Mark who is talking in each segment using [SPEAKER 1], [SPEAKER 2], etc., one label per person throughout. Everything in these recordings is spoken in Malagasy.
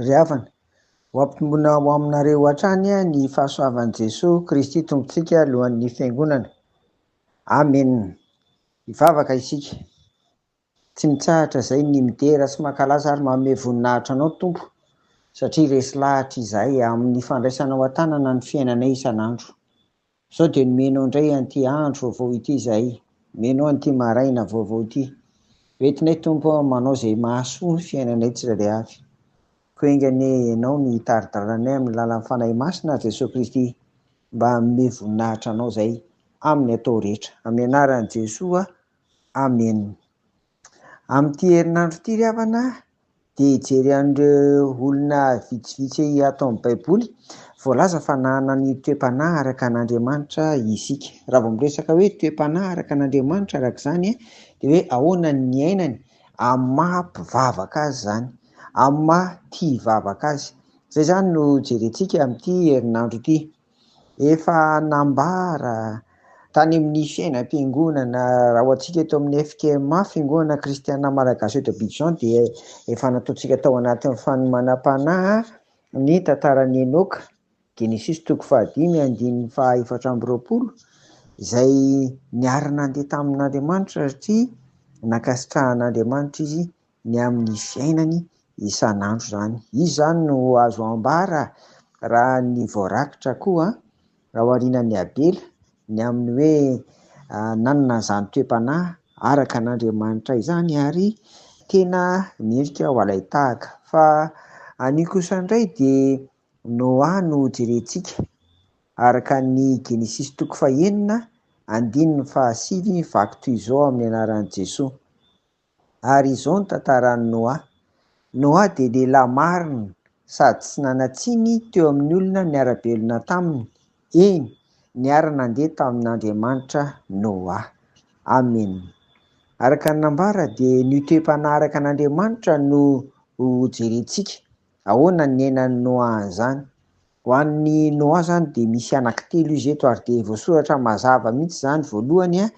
[SPEAKER 1] Ry havana, ho ampitombona ho aminareo hatrany ny fahasoavan'i Jesosy Kristy tompontsika alohan'ny fiangonana. Amen. Hivavaka isika. Tsy mitsahatra izay ny midera sy mankalaza ary manome voninahitra anao Tompo, satria resy lahatra izahay amin'ny fandraisanao an-tanana ny fiainanay isan'andro. Sao dia nomenao indray an'ity andro vaovao ity izahay, menao an'ity maraina vaovao ity. Entinay Tompo manao izay mahasoa ny fiainanay tsirairay avy. Koengany ianao ny taridaranay amin'ny lalan'ny fanahy masina Jesosy Kristy, mba hanome voninahitra anao izay amin'ny atao rehetra. Amin'ny anaran'i Jesosy, amen. Amin'ity herinandro ity ry havana dia hijery an'ireo olona vitsivitsy ato amin'ny baiboly, voalaza fa nanana ny toe-panahy araka an'Andriamanitra isika. Raha vao miresaka hoe toe-panahy araka an'Andriamanitra araka izany dia hoe ahoana ny ainany amin'ny maha-mpivavaka azy izany, amin'ny maha-tia hivavaka azy. Izay izany no jerentsika amin'ity herinandro ity. Efa nambara tany amin'ny fiainam-piangonana raha hoantsika eto amin'ny FKMA, fiangonana kristiana malagasy eto Abidjan, dia efa nataontsika tao anatin'ny fanomanam-panahy ny tantaran'i Enoka, Genesis 5:1-420, izay niara nandeha tamin'Andriamanitra satria nankasitrahan'Andriamanitra izy ny amin'ny fiainany isan'andro izany. Izy izany no azo ambara raha ny voarakitra koa raha oharinan'ny Abela ny amin'ny hoe nanana izany toe-panahy araka an'Andriamanitra izany ary tena mendrika ho alay tahaka. Fa anio kosa indray dia Noa no jerentsika araka ny Genesis 9:9-7 vaky toy izao amin'ny anaran'i Jesosy. Ary izao ny tantaran'i Noa. Noa dia lehilahy marina sady tsy nanatsiny teo amin'ny olona niara-belona taminy. Eny, niara nandeha tamin'Andriamanitra Noa. Amen. Araka ny nambara dia ny toe-panahy araka an'Andriamanitra no jerentsika. Ahoana ny ainan'ny Noa izany? Ho an'ny Noa izany dia misy anankitelo izy eto ary dia voasoratra mazava mihitsy izany. Voalohany,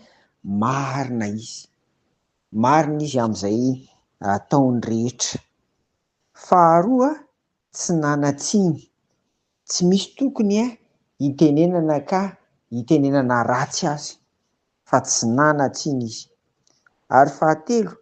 [SPEAKER 1] marina izy. Marina izy amin'izay ataony rehetra. Faharoa, tsy nanatsiny. Tsy misy tokony hitenenana ka hitenenana ratsy azy, fa tsy nanatsiny izy. Ary fahatelo,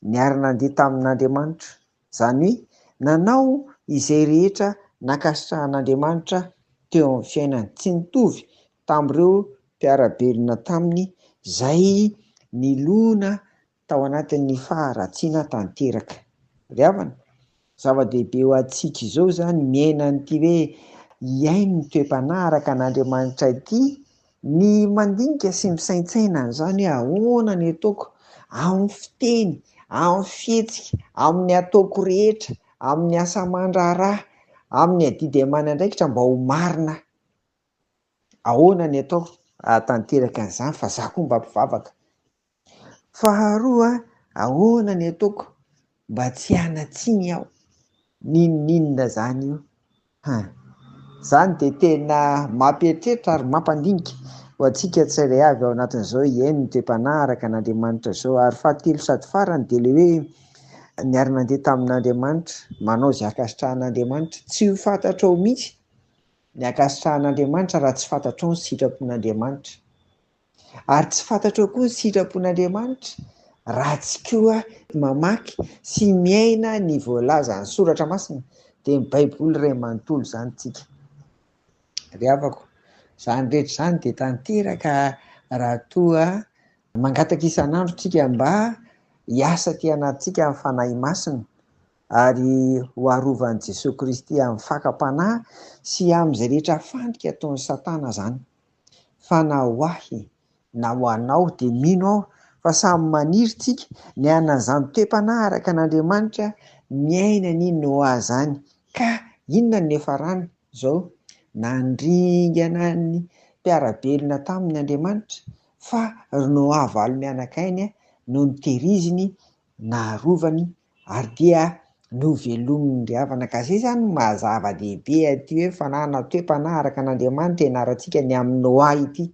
[SPEAKER 1] niara nandeha tamin'Andriamanitra. Izany hoe nanao izay rehetra nankasitrahan'Andriamanitra teo amin'ny fiainany. Tsy nitovy tamin'ireo mpiara-belona taminy izay nilona tao anatin'ny faharatsiana tanteraka. Ry havana, zava-dehibe ho antsika izao izany miaina an'ity hoe hiaino ny toe-panahy araka an'Andriamanitra ity, ny mandinika sy misaintsaina izany hoe ahoana ny ataoko amin'ny fiteny, amin'ny fihetsika, amin'ny ataoko rehetra, amin'ny asa aman-draharaha, amin'ny adidy aman'andraikitra mba ho marina. Ahoana ny ataoko tanteraka an'izany fa za koa mba mpivavaka. Faharoa, ahoana ny ataoko mba tsy hanatsiny aho. Ninona izany io? Izany dia tena mampieritreritra ary mampandinika ho antsika tsirairay avy ao anatin'izao hiaino ny toe-panahy araka an'Andriamanitra izao. Ary fahatelo sady farany dia ilay hoe niara nandeha tamin'Andriamanitra, manao izay ankasitrahan'Andriamanitra. Tsy ho fantatrao mihitsy ny ankasitrahan'Andriamanitra raha tsy fantatrao ny sitrapon'Andriamanitra. Ary tsy fantatrao koa ny sitrapon'Andriamanitra raha tsy koa mamaky sy miaina ny voalaza ny soratra masina, dia ny baiboly iray manontolo izany tsika. Ry havako, izany rehetra izany dia tanteraka raha toa mangataka isan'andro tsika mba hiasa aty anatintsika amin'ny fanahy masina ary ho arovan'i Jesosy Kristy amin'ny fakam-panahy sy amin'izay rehetra fandika ataon'ny Satana izany. Fa na ho ahy na ho anao dia mino aho fa samy maniry tsika ny an'izany toe-panahy araka an'Andriamanitra miaina ny Noa izany. Ka inona ny efa rany izao? Nandringana ny mpiara-belona tamin'ny Andriamanitra, fa ry Noa valo mianakainy no nitehiriziny, naharovany ary dia novelominy. Ry havana, ka izay izany mahazava-dehibe aty hoe fananana toe-panahy araka an'Andriamanitra ianarantsika ny amin'ny Noa ity,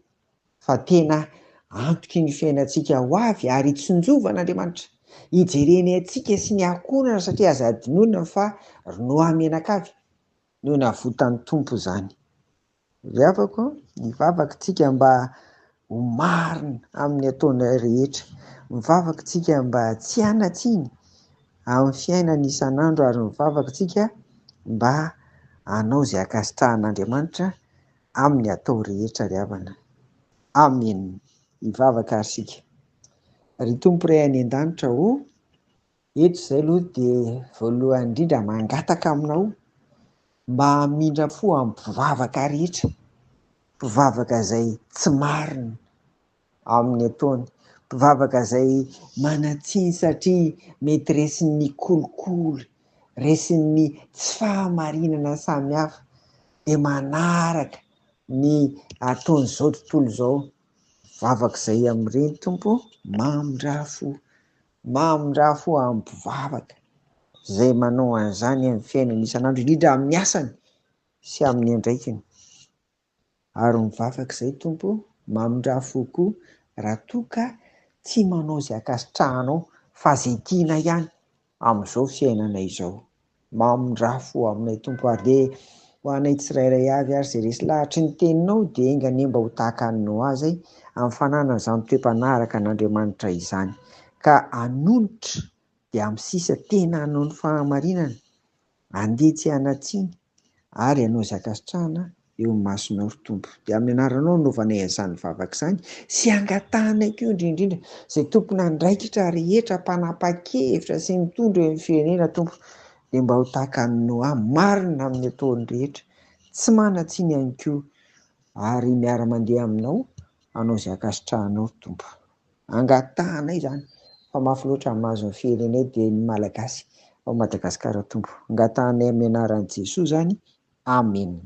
[SPEAKER 1] fa tena antoky ny fiainantsika ho avy ary hitsinjovan'Andriamanitra. Hijereny antsika sy ny ankonana satria aza adinoina fa ronoa menakavy no navotan'ny tompo zany. Riavako, mivavaka tsika mba ho marina amin'ny ataona rehetra, mivavaka tsika mba tsy hanatsiny amin'ny fiainana isan'andro, ary mivavaka tsika mba hanao izay akasitrahan'Andriamanitra amin'ny atao rehetra ry havana. Amen. Hivavaka ary sika. Ry Tompo Iray any an-danitra eto izay aloha dia voalohany indrindra mangataka aminao mba hamindra fo amin'ny mpivavaka rehetra, mpivavaka izay tsy marina amin'ny ataony, mpivavaka izay manatsiny satria mety resin'ny kolikoly, resin'ny tsy fahamarinana samihafa, dia manaraka ny ataon'izao tontolo izao. Vavaka izay amin'ireny Tompo, mamindra fo amin'ny mpivavaka izay manao an'izany amin'ny fiainana isan'andro, indrindra amin'ny asany sy amin'ny andraikiny. Ary mivavaka izay Tompo, mamindra fo koa raha toa ka tsy manao izay akasitrahanao fa izay tiana ihany amin'izao fiainana izao. Mamindra fo aminay Tompo, ary dia ho anay tsirairay avy ary izay resy lahatry ny teninao dia engany mba ho tahaka ny Noa izay amin'ny fananan'izany toe-panaraka an'Andriamanitra izany, ka hanonitra dia amin'ny sisa tena hanao ny fahamarinana, handeha tsy hanatsiny ary hanao izay akasitrahana eo amin'ny masonao ry Tompo. Dia amin'ny anaranao naovanay an'izany vavaka izany sy angatanay koa indrindrindra izay tompony andraikitra rehetra, mpanapa-kevitra sy mitondra eo amin'ny firenena Tompo, dia mba ho tahaka ny Noa, marina amin'ny ataony rehetra, tsy manatsiny ihany koa, ary miara-mandeha aminao hanao izay akasitrahanao ry Tompo. Angatanay izany fa mafy loatra ny mahazo ny ferenay dia ny Malagasy ao Madagasikara Tompo. Angatanay amin'ny anaran'i Jesoa izany. Amen.